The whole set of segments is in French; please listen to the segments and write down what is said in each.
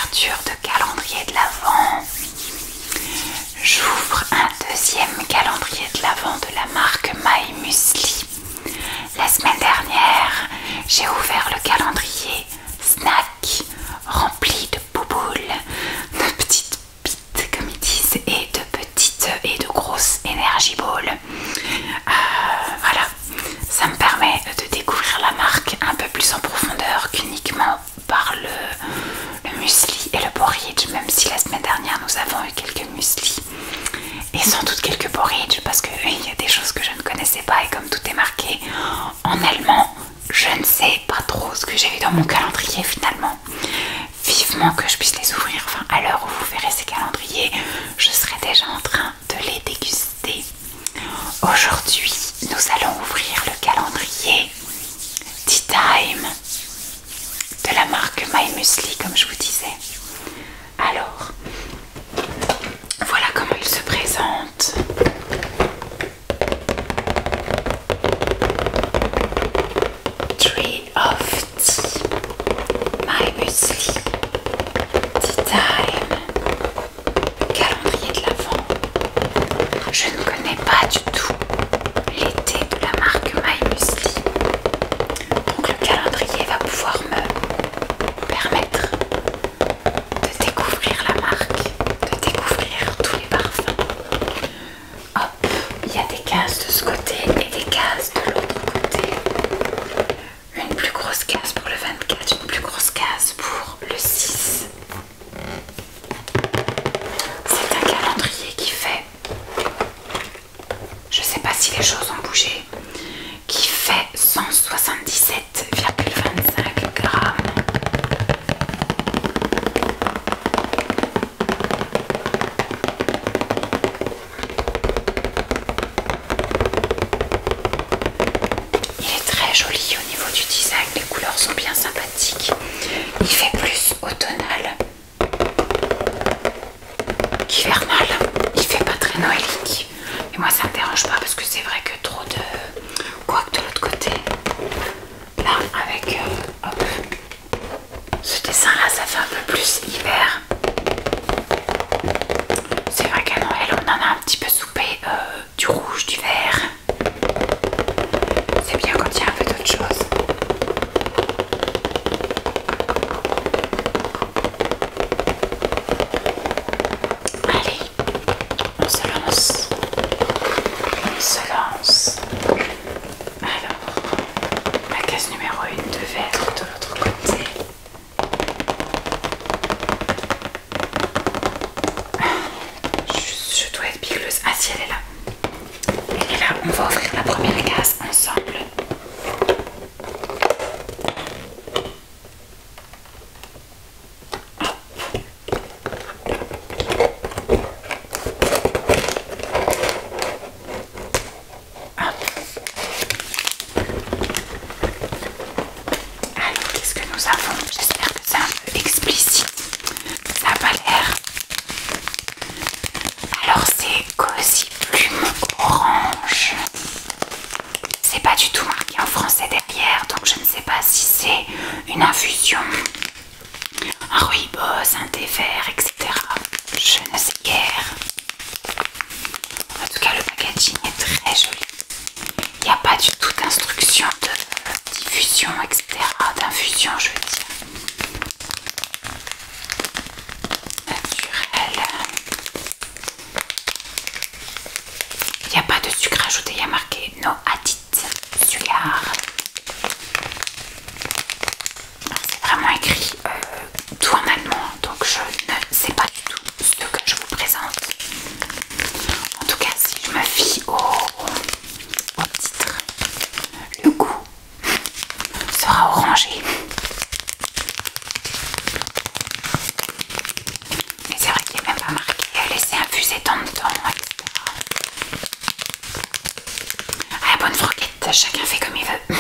ouverture de calendrier de l'Avent. J'ouvre un deuxième calendrier de l'Avent de la marque My Muesli. La semaine dernière, j'ai ouvert le calendrier snack rempli de bouboules, de petites bites comme ils disent, et de petites et de grosses energy balls. Voilà, ça me permet de découvrir la marque un peu plus en profondeur qu'uniquement par le muesli et le porridge, même si la semaine dernière nous avons eu quelques muesli et sans doute quelques porridge parce qu'il y a des choses que je ne connaissais pas, et comme tout est marqué en allemand, je ne sais pas trop ce que j'ai vu dans mon calendrier finalement. Vivement que je puisse les ouvrir, enfin à l'heure où vous verrez ces calendriers, je serai déjà en train de les déguster. Aujourd'hui, nous allons ouvrir le calendrier Tea Time de la marque My Muesli, comme je vous disais. Alors, voilà comment il se présente. Tree of Tea, My Muesli, Tea Time, calendrier de l'Avent. Je ne connais pas du tout les thés de la marque My Muesli, donc le calendrier va pouvoir me permettre de découvrir la marque, de découvrir tous les parfums. Hop, il y a des cases de ce côté et des cases de l'autre côté. Une plus grosse case pour le 24, une plus grosse case pour le 6. C'est un calendrier qui fait, je sais pas si les choses ont bougé, qui fait 177,25 grammes. Il est très joli au niveau du design, les couleurs sont bien sympathiques. Il fait plus automnal qu'hivernal, il fait pas très noëlique. Et moi ça me dérange pas parce que c'est vrai que trop de... Quoique de l'autre côté, là avec hop, ce dessin là ça fait un peu plus hiver. C'est vrai qu'à Noël on en a un petit peu soupé du rouge, du vert. C'est bien quand il y a un peu d'autre chose. Allez, on se lance. On se lance. Alors, la case numéro 1 devait être de l'autre côté. Je dois être bigleuse. Ah si, elle est là. Elle est là, on va ouvrir la première case ensemble. Alors, qu'est-ce que nous avons? J'espère que c'est un peu explicite. Ça n'a pas l'air. Alors, c'est Cozy Plume Orange. C'est pas du tout marqué en français derrière, donc je ne sais pas si c'est une infusion, un rooibos, un thé vert, etc. Je ne sais guère. En tout cas, le packaging est très joli. Il n'y a pas du tout d'instruction de diffusion, etc. D'infusion, je veux dire. Naturel. Il n'y a pas de sucre ajouté, il y a marqué no added sugar. C'est vraiment écrit tout en allemand, donc je ne sais pas du tout ce que je vous présente. En tout cas, si je me fie au titre, le goût sera orangé. Mais c'est vrai qu'il n'est même pas marqué laisser infuser tant de temps, etc. Ah, bonne franquette, chacun fait comme il veut.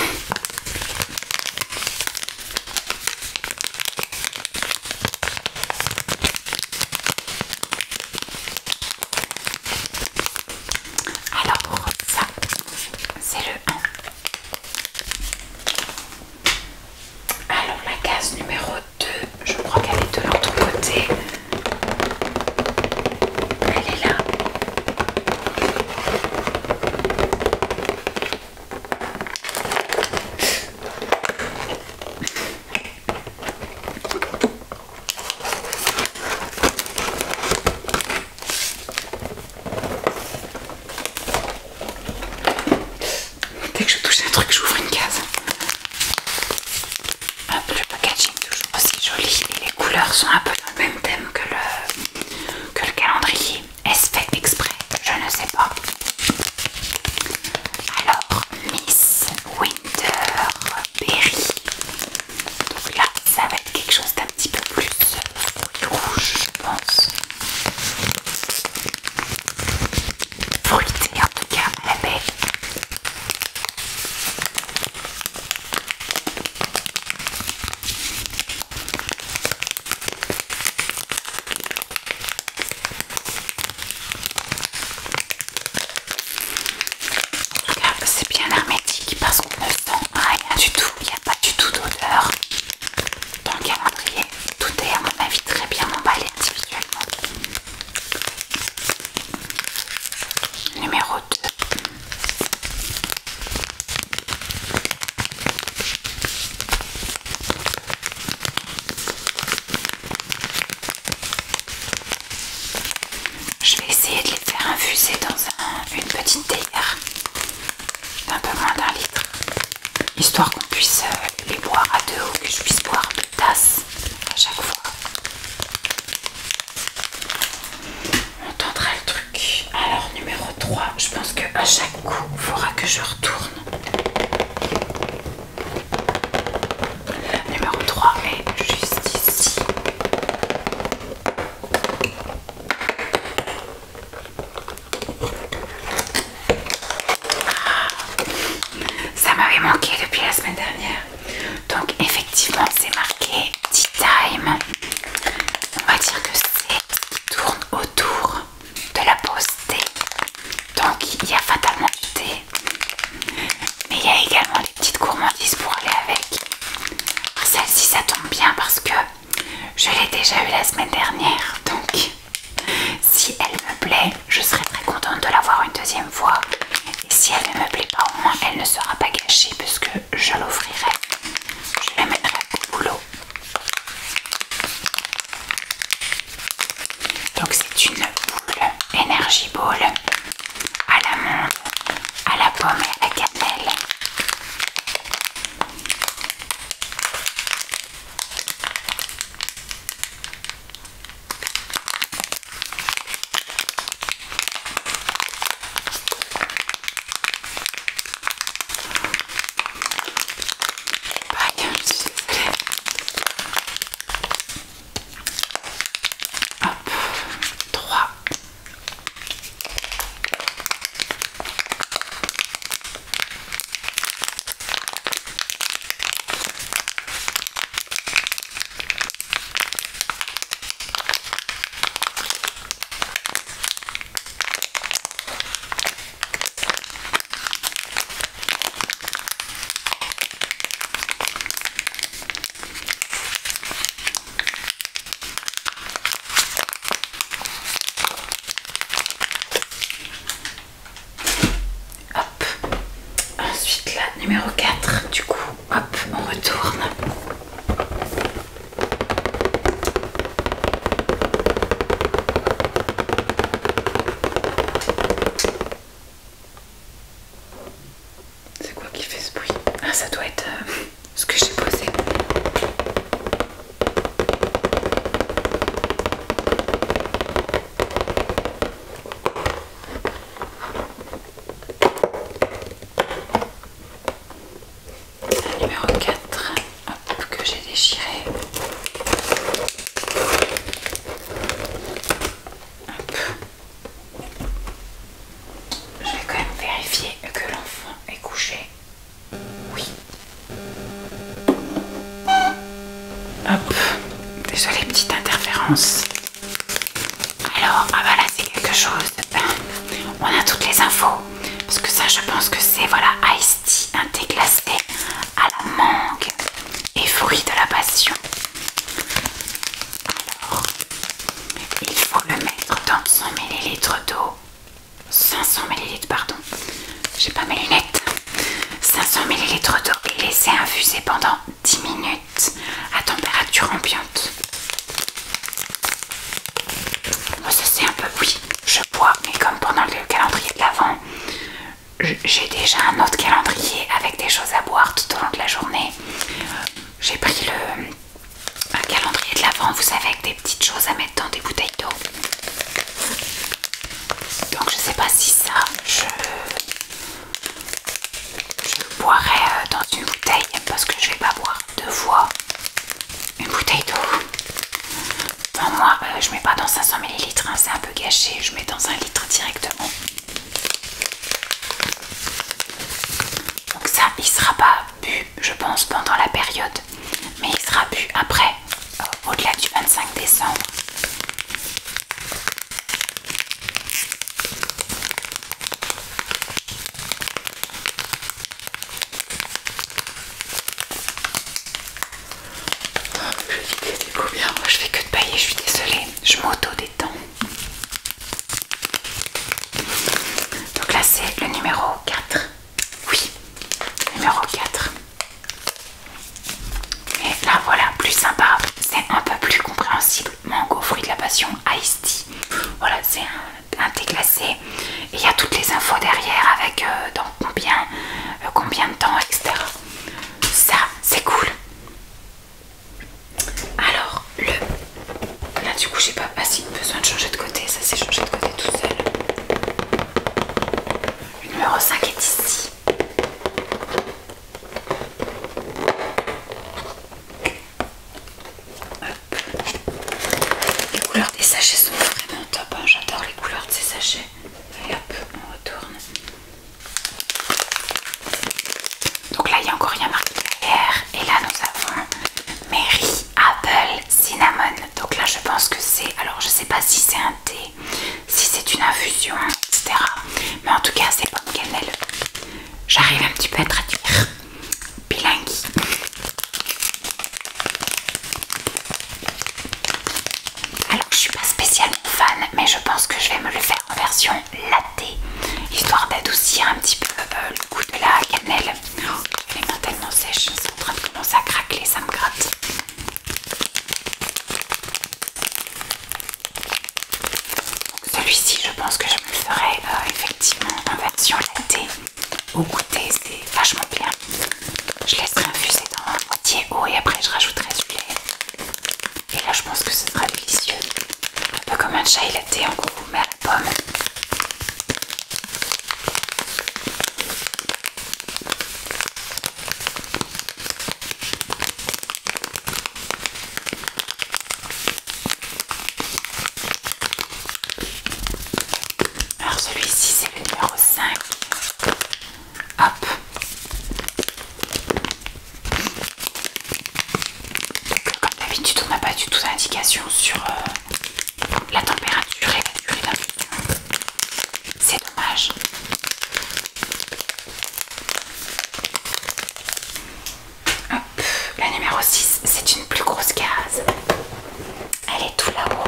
coup, il faudra que je retourne. Numéro 3 est juste ici. Ça m'avait manqué depuis la semaine dernière. Donc effectivement c'est marqué Tea Time. On va dire que c'est ce qui tourne autour de la pause thé. Donc il y a fatalement du thé. Mais il y a également des petites gourmandises pour aller avec. Celle-ci ça tombe bien parce que je l'ai déjà eu la semaine dernière. Donc si elle me plaît, je serai très contente de l'avoir une deuxième fois. Et si elle ne me plaît pas, au moins elle ne sera pas gâchée puisque je l'offrirai. Je la mettrai au boulot. Donc c'est une boule Energy Ball à l'amande, à la pomme et à la cannelle. Hop, 3. Hop. Ensuite la numéro 4, du coup, hop, on retourne. C'est quoi qui fait ce bruit? Ah, ça doit être ce que j'ai posé. La numéro 4, hop, que j'ai déchiré. Hop. Je vais quand même vérifier que l'enfant est couché. Oui. Hop. Désolée, petite interférence. Alors, ah bah là c'est quelque chose. On a toutes les infos. Parce que ça je pense que c'est voilà Iced Tea, un thé glacé à la mangue et fruits de la passion. Alors, il faut le mettre dans 100 ml d'eau. 500 ml pardon. J'ai pas mes lunettes. 500 ml d'eau et laisser infuser pendant 10 minutes à température ambiante. Moi ça c'est un peu, oui, je bois, mais comme pendant le calendrier de l'Avent, j'ai déjà un autre calendrier avec des choses à boire tout au long de la journée. J'ai pris un calendrier de l'Avent, vous savez, avec des petites choses à mettre dans des bouteilles d'eau. Donc je sais pas si ça, je le boirai dans une bouteille parce que je vais pas boire 2 fois une bouteille d'eau. Bon, moi je mets pas dans 500 ml, hein, c'est un peu gâché, je mets dans 1 litre directement. Donc ça il sera pas bu je pense pendant la période, mais il sera bu après, au-delà du 25 décembre. Je dis combien, moi je fais que de pailler, je suis désolée, je m'auto-détends. Donc là c'est le numéro 4. Oui, numéro 4. Et là voilà, plus sympa, c'est un peu plus compréhensible. Mango, fruit de la passion, iced tea. Voilà, c'est un thé glacé. Et il y a toutes les infos derrière avec dans combien de temps, etc. Ça, c'est cool. Alors, là du coup j'ai pas besoin de changer de côté, ça s'est changé de côté tout seul. Le numéro 5 sachets sont vraiment top, hein. J'adore les couleurs de ces sachets. Allez hop, on retourne. Donc là il n'y a encore rien marqué derrière. Et là nous avons Mary Apple Cinnamon. Donc là je pense que c'est, alors je sais pas si c'est un thé, si c'est une infusion, etc. Mais en tout cas c'est pomme cannelle. J'arrive un petit peu à traduire. Bilingue. Alors je suis pas spécialement fan, mais je pense que je vais me le faire en version latte, histoire d'adoucir un petit peu le goût de la cannelle. Oh, les mains tellement sèches, c'est en train de commencer à craquer, ça me gratte. Donc celui-ci, je pense que je me le ferai effectivement en version latte. Au goûter, c'est vachement bien. Je laisserai infuser dans un moitié eau et après je rajouterai du lait. Et là je pense que ce sera délicieux. Un peu comme un chai latte en gros, mais à la pomme. Alors celui-ci c'est le numéro 5. Hop. Donc comme d'habitude on n'a pas du tout d'indication sur la température et la durée d'infusion. C'est dommage. Hop. La numéro 6 c'est une plus grosse case. Elle est tout là-haut.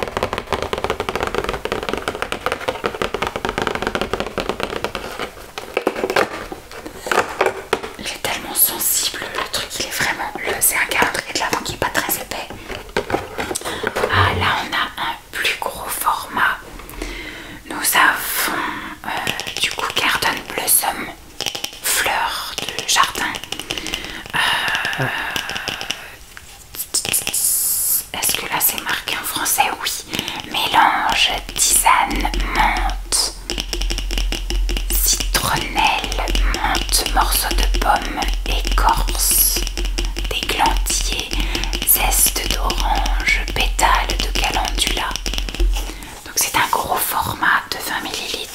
Il est tellement sensible, le truc il est vraiment... C'est un calendrier de l'Avent qui n'est pas très épais. Ah là on a un plus gros format. Nous avons du coup Garden Blossom, fleur de jardin. Est-ce que là c'est marqué en français? Oui. Mélange, tisane, menthe, citronnelle, menthe, morceaux de pomme, écorce, d'églantier, zeste d'orange, pétales de calendula. Donc c'est un gros format de 20 ml.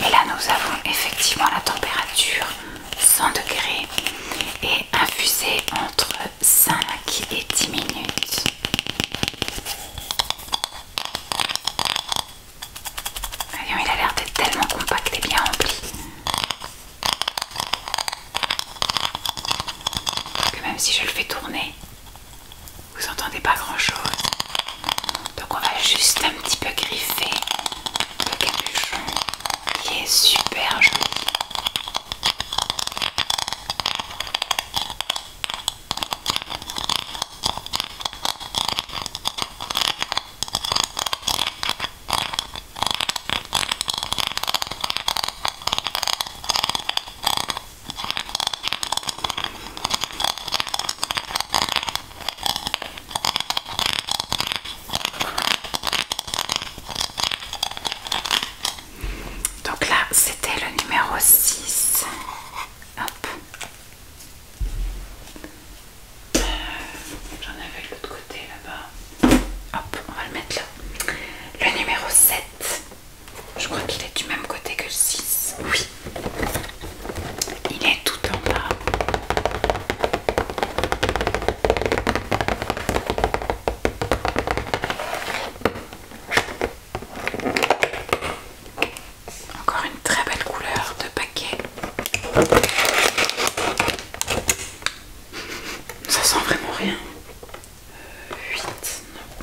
Et là nous avons effectivement la température 100 degrés et infusé entre 5 et 10 minutes. Voyons, il a l'air d'être tellement compact et bien rempli que même si je le fais tourner, vous entendez pas grand chose. Donc on va juste un petit peu griffer le capuchon qui est super joli. Donc là c'était le numéro 6. Hop. J'en avais de l'autre côté là-bas. Hop, on va le mettre là. Le numéro 7. Je crois qu'il est du même côté que le 6. Oui. Il est tout en bas. Encore une très belle couleur de paquet. Ça sent vraiment rien. 8,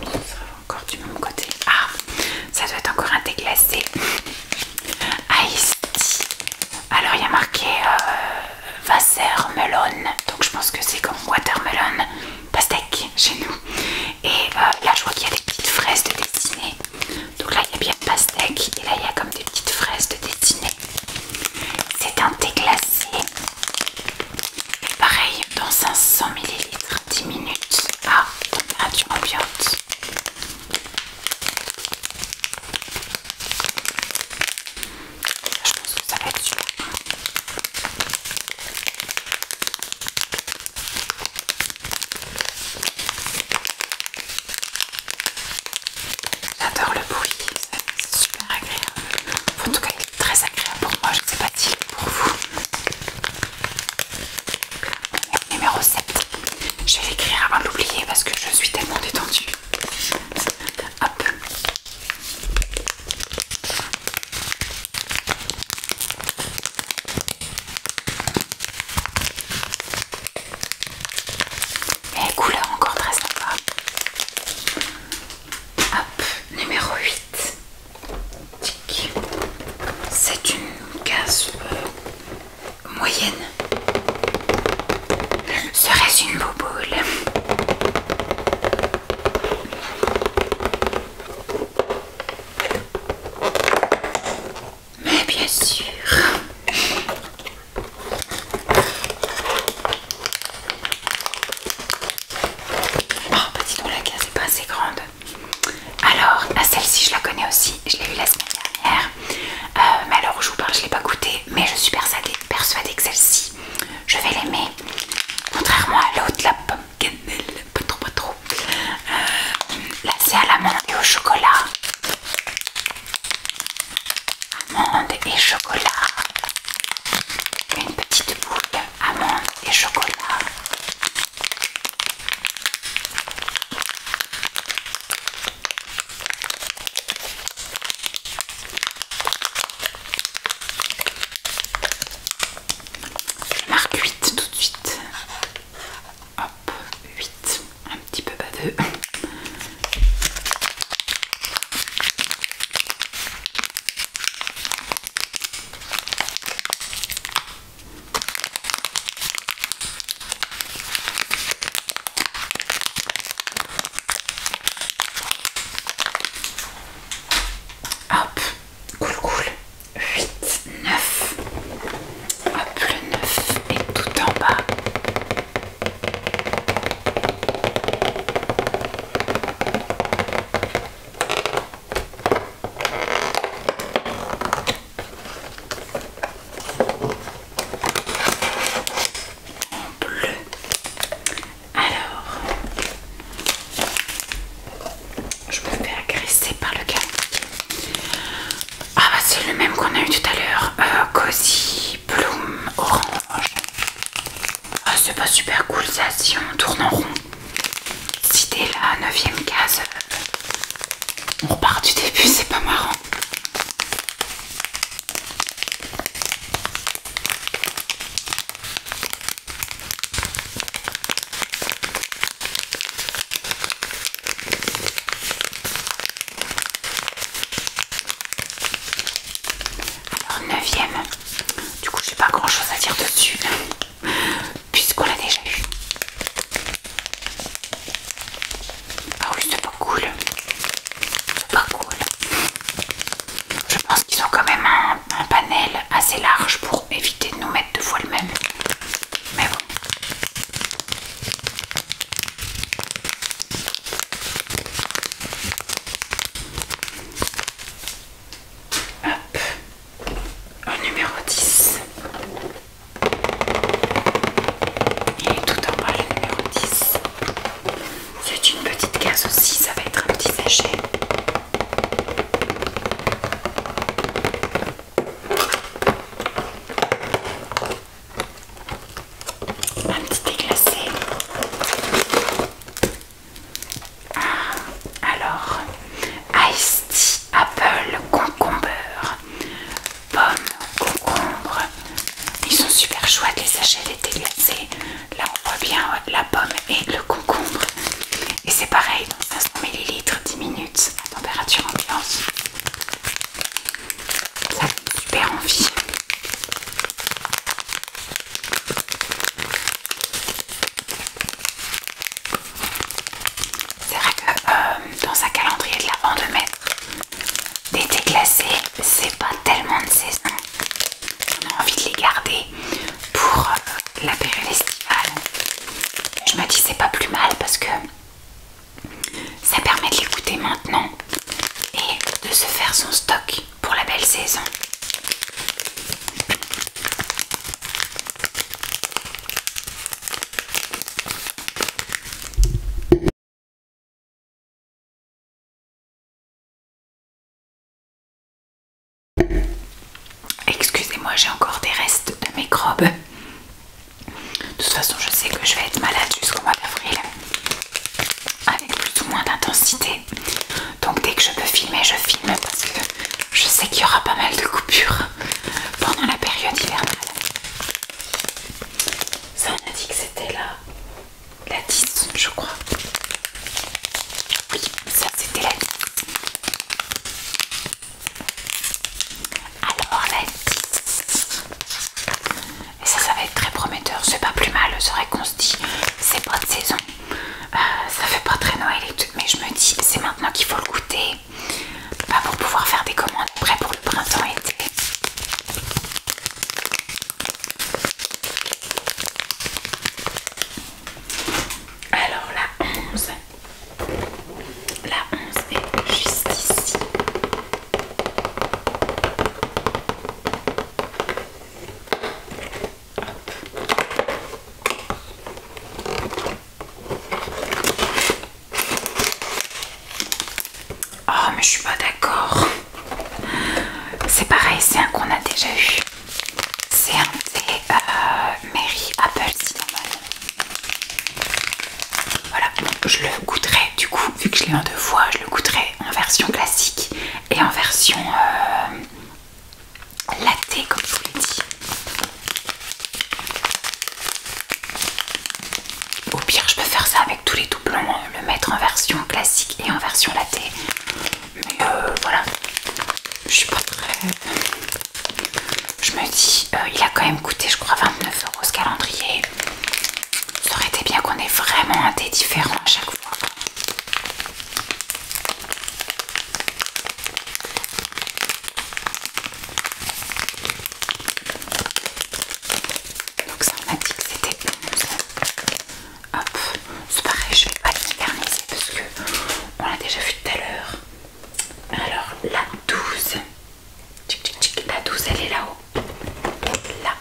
non, ça sera encore du même côté. Ah, ça doit être encore un thé glacé. Ice tea. Alors il y a marqué Wassermelon. Donc je pense que c'est comme watermelon, pastèque chez nous. Et là je vois qu'il y a des petites fraises de dessinée. Donc là il y a bien pastèque et là il y a comme des petites fraises de dessinée. C'est un thé glacé. Et pareil, dans 500 ml, 10 minutes à température ambiante. chocolat. Amande et chocolat. Une petite boule amande et chocolat. Je marque 8 tout de suite. Hop, 8. Un petit peu baveux. Hop, cool cool. 8, 9. Hop, le 9 est tout en bas. En bleu. Alors, je me fais agresser par le calendrier. Ah bah c'est le même qu'on a eu tout à l'heure. Cozy, Bloom, orange. Ah c'est pas super cool ça si on tourne en rond. Si dès la 9e case, on repart du début, c'est pas marrant. Alors 9e, du coup j'ai pas grand chose à dire dessus puisqu'on l'a déjà eu. Ah oui c'est pas cool. C'est pas cool. Je pense qu'ils ont quand même un panel assez large pour éviter de nous mettre deux fois le même. Mais bon. Hop. Au numéro 10. Il est tout en bas le numéro 10. C'est une petite case aussi, ça va être un petit sachet. Un petit déglacé. Alors, Iced Tea, Apple, concombre, pomme, concombre. Ils sont super chouettes les sachets, les déglacés. Là on voit bien la pomme et le concombre. Et c'est pareil, dans 500 ml, 10 minutes à température ambiante. Ça donne super envie. C'est vrai que dans un calendrier de l'Avent de mettre des thés glacés, c'est pas tellement de saison. On a envie de les garder pour la période estivale. Je me dis c'est pas plus mal parce que ça permet de les goûter maintenant et de se faire son stock pour la belle saison. Excusez-moi, j'ai encore des restes de microbes. De toute façon, je sais que je vais être malade jusqu'au mois d'avril, avec plus ou moins d'intensité. Donc dès que je peux filmer, je filme parce que je sais qu'il y aura pas mal de coupures pendant la période hivernale. Ça, on a dit que c'était la 10, je crois. Oui, ça c'était la 10. Alors la 10. Je suis pas d'accord. C'est pareil, c'est un qu'on a déjà eu. C'est un thé Mary Apple Cinnamon. Voilà, je le goûterai du coup, vu que je l'ai en 2 fois, je le goûterai en version classique et en version latte, comme je vous l'ai dit. Au pire, je peux faire ça avec tous les doublons, le mettre en version classique et en version latte. Mais voilà, je suis pas très... Je me dis, il a quand même coûté, je crois, 29 € ce calendrier. Ça aurait été bien qu'on ait vraiment un thé différent à chaque fois. Donc ça, on a dit que c'était 11. Hop, c'est pareil, je vais pas l'éterniser parce que on l'a déjà vu tout à l'heure. Alors la 12, la 12 elle est là-haut. Là.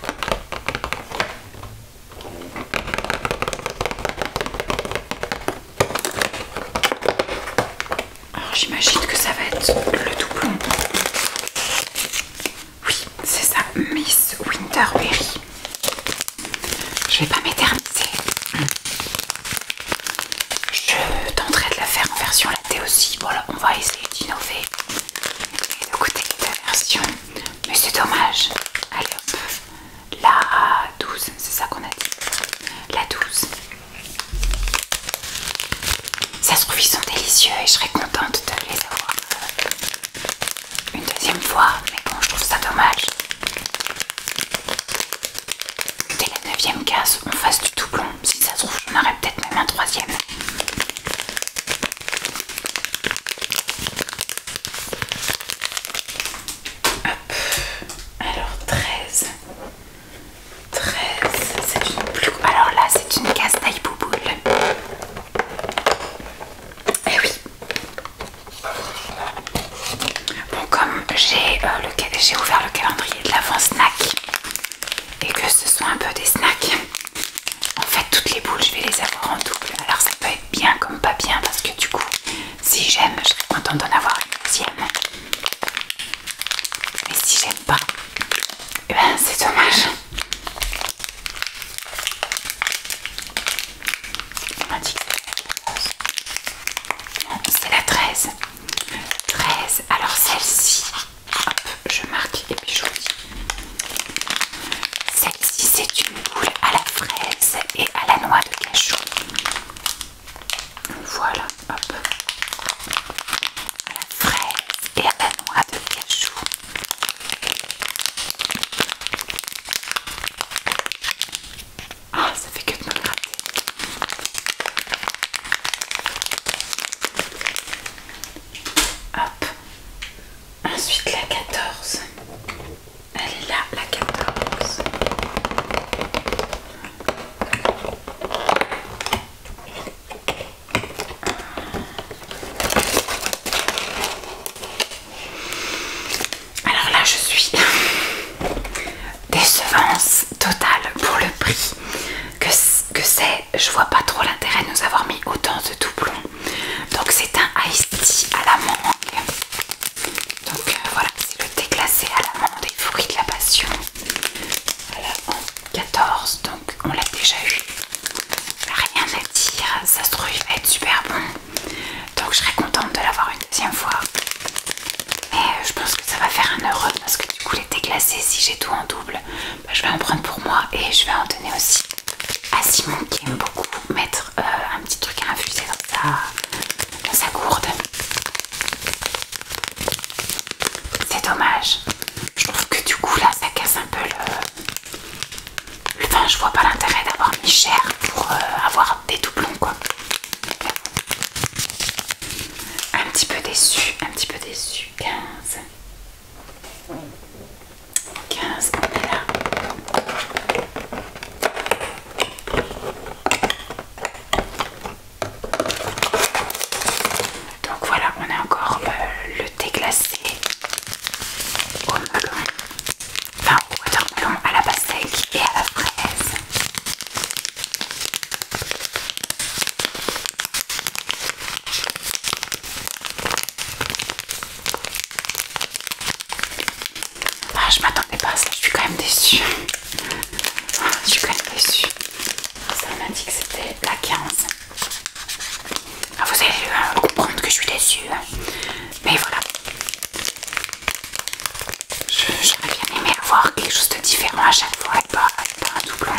Alors j'imagine que ça va être le doublon. Oui, c'est ça, Miss Winterberry. Je vais pas m'éterniser. Je tenterai de la faire en version latte aussi. Voilà, on va essayer d'innover et de goûter la version. Mais c'est dommage. Allez hop. La 12, c'est ça qu'on a dit. La 12. Ça se trouve, ils sont délicieux et je serais contente de les avoir une deuxième fois. Mais bon, je trouve ça dommage. Dès la 9e case, on fasse du doublon. Si ça se trouve, j'en aurais peut-être même un 3e. Hop. Alors 13. 13, c'est une plus... Alors là, c'est une case taille bouboule. Eh oui. Bon, comme j'ai ouvert le calendrier de l'avant snack et que ce sont un peu des snacks, en fait toutes les boules je vais les avoir en double. Alors ça peut être bien comme pas bien parce que du coup si j'aime je serais contente d'en avoir une deuxième. Mais si j'aime pas, eh ben c'est dommage. On m'a dit que non, c'est la 13. 13, alors celle-ci, hop, je marque et puis je vous dis. Celle-ci, c'est une boule à la fraise et à la noix de cajou. Voilà, hop. À la fraise et à la noix de cajou. Ah, ça fait que de me gratter. Hop. Ensuite la 14. Elle est là, la 14. Alors là je suis décevance totale pour le prix que c'est. Je vois pas trop l'intérêt de nous avoir mis autant de doublons. Donc c'est un iced tea à la mangue. Donc voilà, c'est le thé glacé à l'amande et fruits de la passion. Voilà, en 14, donc on l'a déjà eu. Rien à dire, ça se trouve il va être super bon. Donc je serais contente de l'avoir une deuxième fois. Mais je pense que ça va faire 1 € parce que du coup les thés glacés, si j'ai tout en double, bah, je vais en prendre pour moi et je vais en donner aussi à Simon qui aime beaucoup mettre un petit truc à infuser dans sa gourde. C'est dommage. Je trouve que du coup là ça casse un peu le... Enfin je vois pas l'intérêt d'avoir mis cher pour avoir des doublons quoi. Un petit peu déçu, un petit peu déçu. 15. 15, on est là. Donc voilà, on a encore le thé glacé au je m'attendais pas à ça, je suis quand même déçue. Je suis quand même déçue. Ça m'a dit que c'était la 15. Ah, vous allez comprendre que je suis déçue. Mais voilà. J'aurais bien aimé avoir quelque chose de différent à chaque fois et pas un doublon.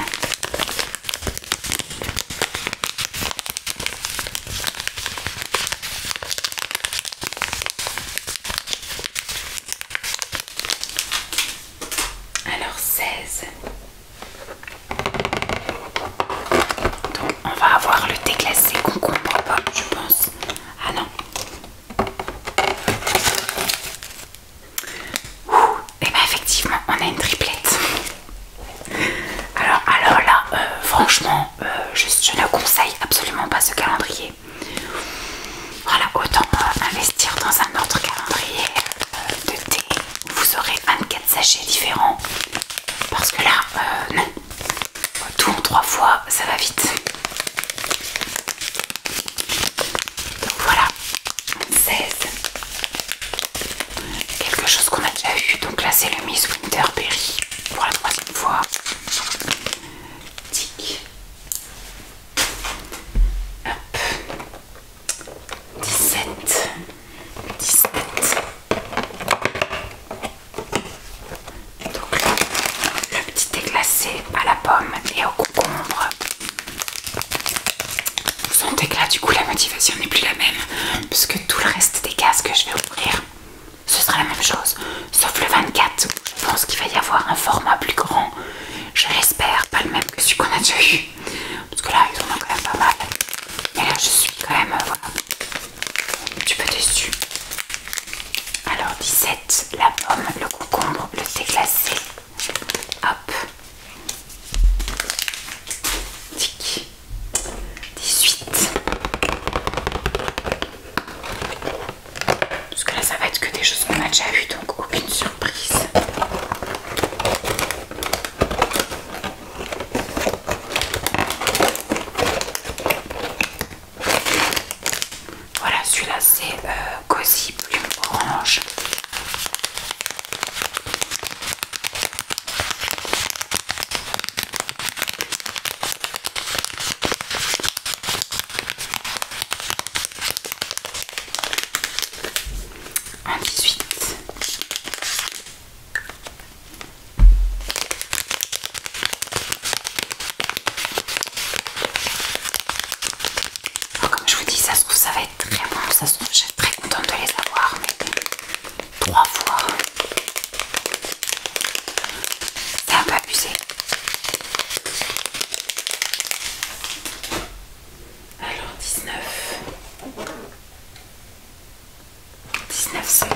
Alors 16. Donc on va avoir le thé glacé concombre pomme, je pense. Ah non. Et bien effectivement on a une triplette. Alors là, franchement, je ne conseille absolument pas ce calendrier. Voilà, autant investir dans un autre calendrier de thé où vous aurez 24 sachets différents. Parce que là, non. Tout en 3 fois, ça va vite. Donc voilà, 16. Quelque chose qu'on a déjà eu. Donc là, c'est le Miss Winterberry pour la 3e fois. Tic. Hop. 17. 17. Donc le petit thé glacé à la pomme et au concombre. Vous sentez que là du coup la motivation n'est plus la même, puisque tout le reste des cases que je vais ouvrir, ce sera la même chose, sauf le 24 où je pense qu'il va y avoir un format plus grand. Je l'espère, pas le même que celui qu'on a déjà eu, parce que là ils en ont quand même pas mal. Mais là je suis quand même voilà, un petit peu déçue. Alors 17, la pomme, le concombre, le thé glacé. Hop. Tic. 18. Parce que là ça va être que des choses qu'on a déjà vues, donc aucune surprise. Voilà, celui-là c'est Cozy Plume Orange. Un 18. Alors, comme je vous dis, ça se trouve ça va être très bon, ça se trouve je suis très contente de les avoir, mais 3 fois c'est un peu abusé. Alors 19. 19 c'est là.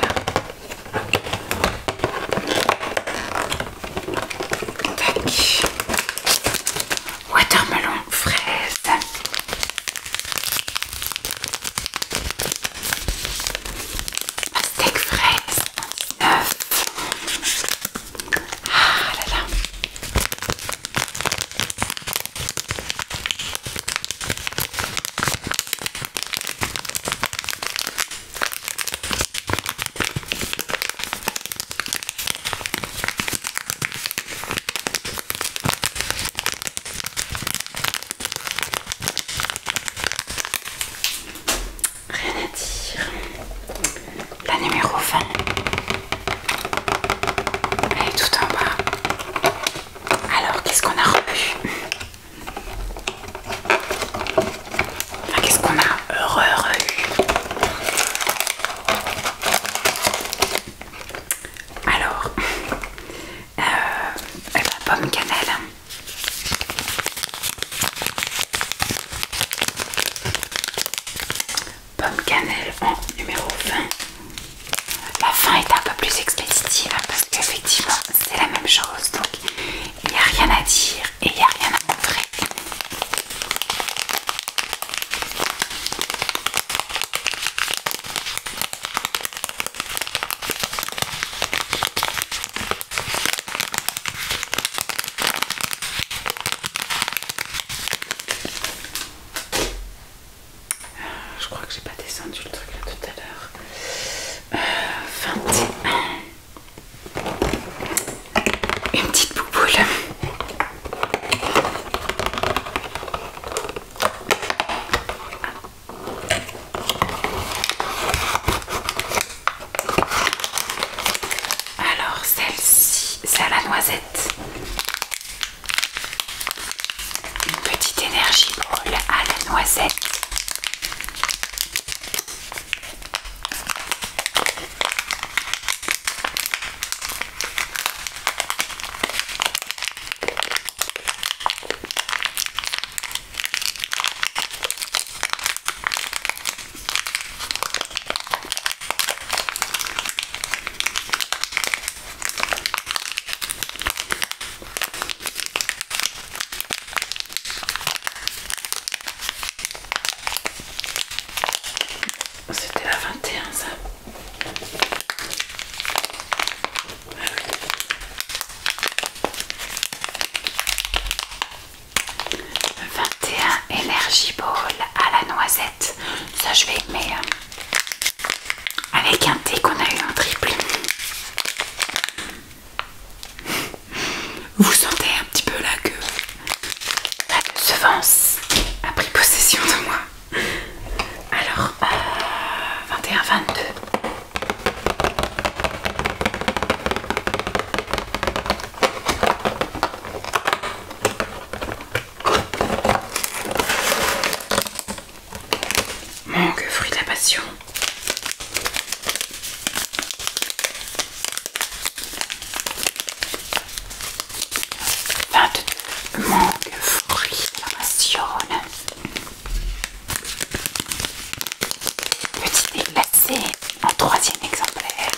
Tac. Watermelon fraise. Pastèque fraise en 19. Ah là là. Rien à dire. La numéro 20. Elle est tout en bas. Alors, qu'est-ce qu'on a revu? Enfin, qu'est-ce qu'on a revu? Alors, la pomme cannelle. Pomme cannelle en numéro 20. La fin est un peu plus expéditive parce qu'effectivement c'est la même chose, donc il n'y a rien à dire et il n'y a rien à montrer. Je crois que j'ai pas descendu le truc là tout à l'heure. 21. noisette. Une petite énergie ball à la noisette. C'était la 21 ça. 21 Energy Ball à la noisette. Ça je vais aimer. Avec un thé qu'on a eu en triple. Vous sentez un petit peu là que la décevance a pris possession de moi. Alors, 21-22. Mangue, fruit de la passion. 22 mangue, fruit de la passion. Petit thé glacé en 3e exemplaire.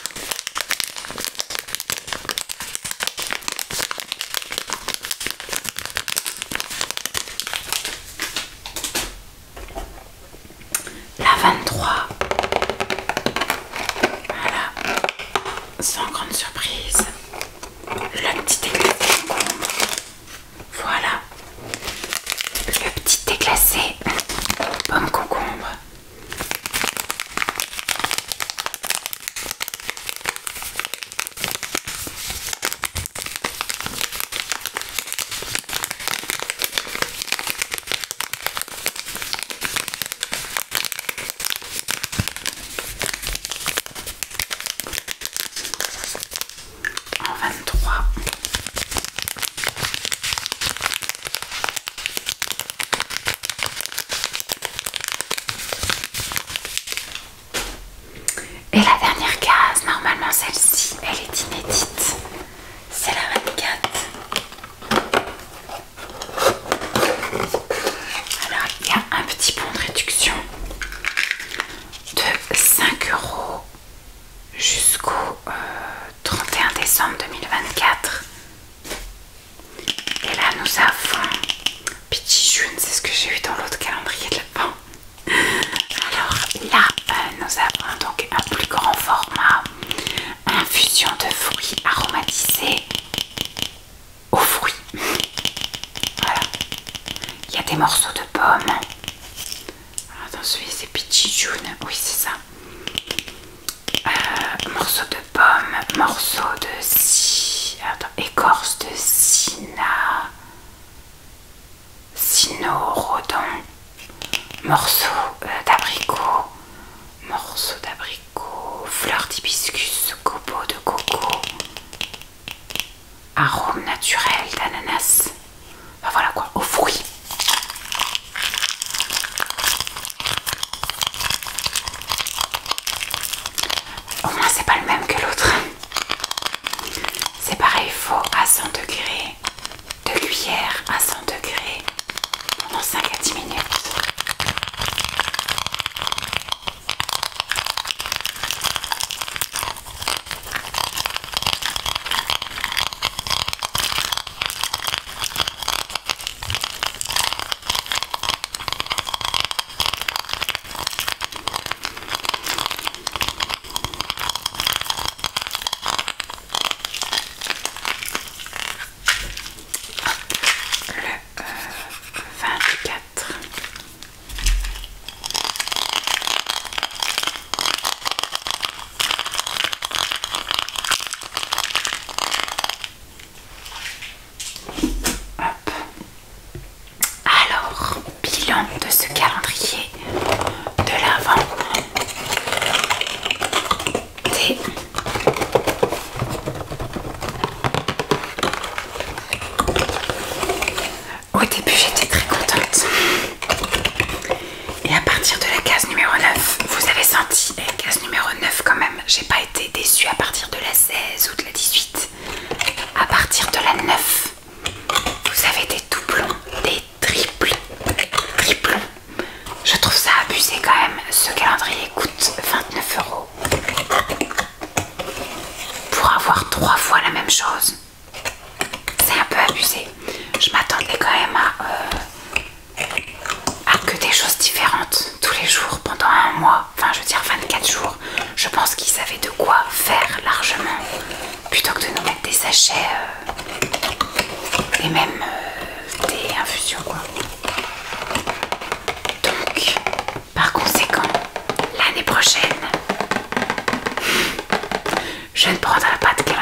La 23. Voilà. Sans grande surprise. Le petit thé glacé concombre. Voilà. Le petit thé glacé pomme concombre. En 23. Et la dernière case, normalement celle-ci, elle est inédite. C'est la 24. Alors il y a un petit bon de réduction de 5 € jusqu'au 31 décembre 2024. Et là nous avons Petit June, c'est ce que j'ai eu dans l'autre calendrier de l'Avent. Alors là, nous avons donc un plus grand format, infusion de fruits aromatisés aux fruits. Voilà. Il y a des morceaux de pommes. Attends, celui c'est Peachy June, oui c'est ça. Morceaux de pommes, morceaux de écorce de cynorhodon, morceaux d'abricot, fleurs d'hibiscus, copeaux de coco, arôme naturel d'ananas. Enfin, voilà quoi, aux fruits. Au moins c'est pas le même que l'autre. C'est pareil, faux à 100 degrés, 2 cuillères à 100 degrés pendant 5 à 10 minutes. été déçue à partir de la 16 ou de la 18. À partir de la 9, vous avez des doublons, des triplons. Je trouve ça abusé quand même. Ce calendrier coûte 29 € pour avoir 3 fois la même chose. C'est un peu abusé. Je m'attendais quand même à que des choses différentes tous les jours pendant un mois. Enfin, je veux dire 24 jours. Je pense qu'ils savaient de quoi faire largement plutôt que de nous mettre des sachets et même des infusions quoi. Donc, par conséquent, l'année prochaine, je ne prendrai pas de calendrier.